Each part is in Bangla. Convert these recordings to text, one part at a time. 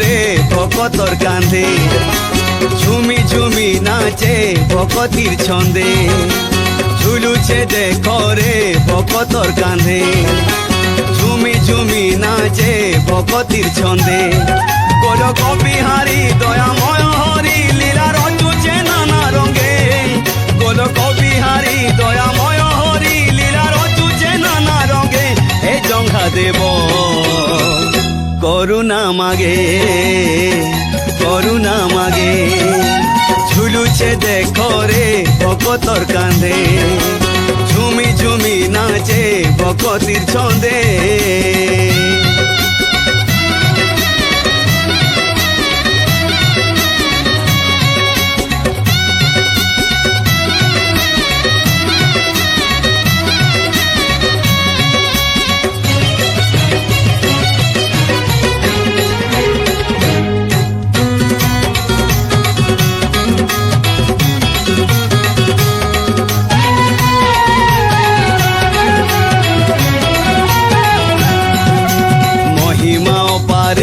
রে ভকতর কাঁধে, ঝুমি ঝুমি নাচে ভকতির ছন্দে। ঝুলুছে দেখো রে ভকতর কাঁধে, ঝুমি ঝুমি নাচে ভকতির ছন্দে। গোলক বিহারী দয়াময় হরি লীলা রচুছে নানা রঙে। গোলক বিহারী দয়াময় হরি লীলা রচুছে নানা রঙে। হে জঙ্ঘা দেব করুণা মাগে, করুণা মাগে। ঝুলুছে দেখো রে ভকতর কাঁধে, ঝুমি ঝুমি নাচে ভকতির ছন্দে।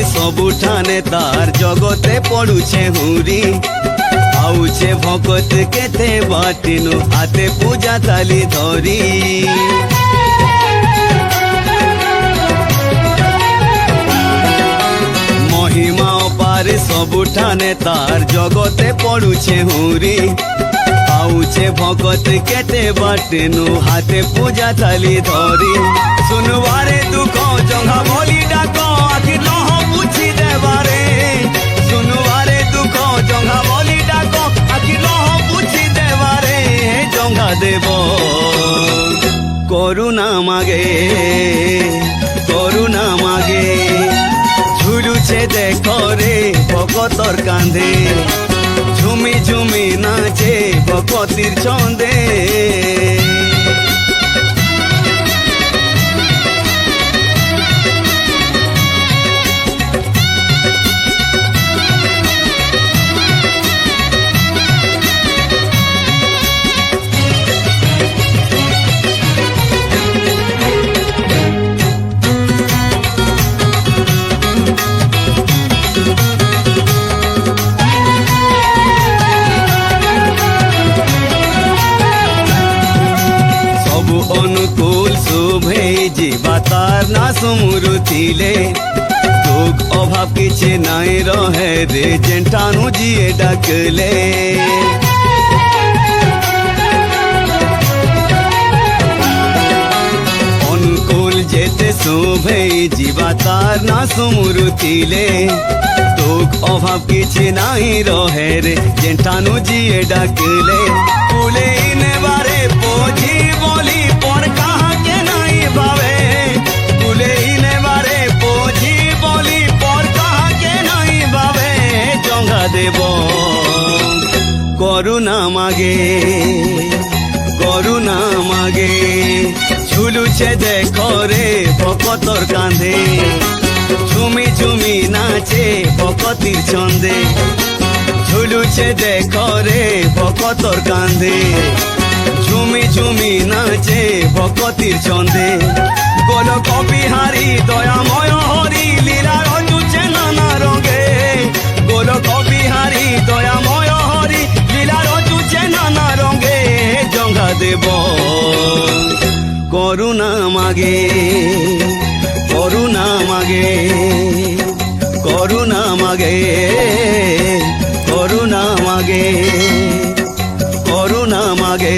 ସବୁଠାନେ ତାର ଜଗତେ ପଡୁଛେ ହୁରି। ଆଉଛେ ଭକତ କେତେ ବାଟିନୁ ହାତେ ପୂଜା ତାଲି ଧରି। ମହିମା ଅପାରେ ସବୁଠାନେ ତାର ଜଗତେ ପଡୁଛେ ହୁରି। ଆଉଛେ ଭକତ କେତେ ବାଟିନୁ ହାତେ ପୂଜା ତାଲି ଧରି। ଶୁନବାରେ ଦୁଃଖ ଜଙ୍ଘା ବୋଲି ଡାକ ଆଖି ନହ বুঝি দেবারে। শুনবারে দুঃখ জঙ্ঘা বলি ডাক আখি লহ বুঝি দেবারে। জঙ্ঘা দেব করুণা মাগে, করুণা মাগে। ঝুলুছে দেখো রে ভকতর কাঁধে, ঝুমি ঝুমি নাচে ভকতির ছন্দে। অনুকূল শুভে ଯିବା ତାର ନା ସୁମୁରୁଥିଲେ। ଦୁଃଖ ଅଭାବ କିଛି ନାଇଁ ରହେ ରେ ଯେଣ୍ଟାନୁ ଯିଏ ଡାକଲେ। ଅନୁକୂଲ ଯେତେ ଶୁଭେ ଯିବା ତାର ନା ସୁମୁରୁଥିଲେ। ଦୁଃଖ ଅଭାବ କିଛି ନାଇଁ ରହେ ରେ ଯେଣ୍ଟାନୁ ଯିଏ ଡାକଲେ। ବୁଲେଇ ନେବାରେ ପୋଝି ବୋଲି ପର କାହାକେ ନାଇଁ ଭାବେ। ବୁଲେଇ ନେବାରେ ପୋଝି ବୋଲି ପର କାହାକେ ନାଇଁ ଭାବେ। ଜଙ୍ଘା দেব করুণা মাগে, করুণা মাগে। ঝুলুছে দেখো রে ভকতর কাঁধে, ঝুমি ঝুমি নাচে ভকতির ছন্দে। ঝুলুছে দেখো রে ভকতর কাঁধে, ঝুমি ঝুমি নাচে ভকতির ছন্দে। গোলক বিহারী দয়াময় হরি লীলা রচুছে নানা রঙে। গোলক বিহারী দয়াময় হরি লীলা রচুছে নানা রঙে। জঙ্ঘা দেব করুণা মাগে, করুণা মাগে, করুণা মাগে, করুণা মাগে, করুণা মাগে।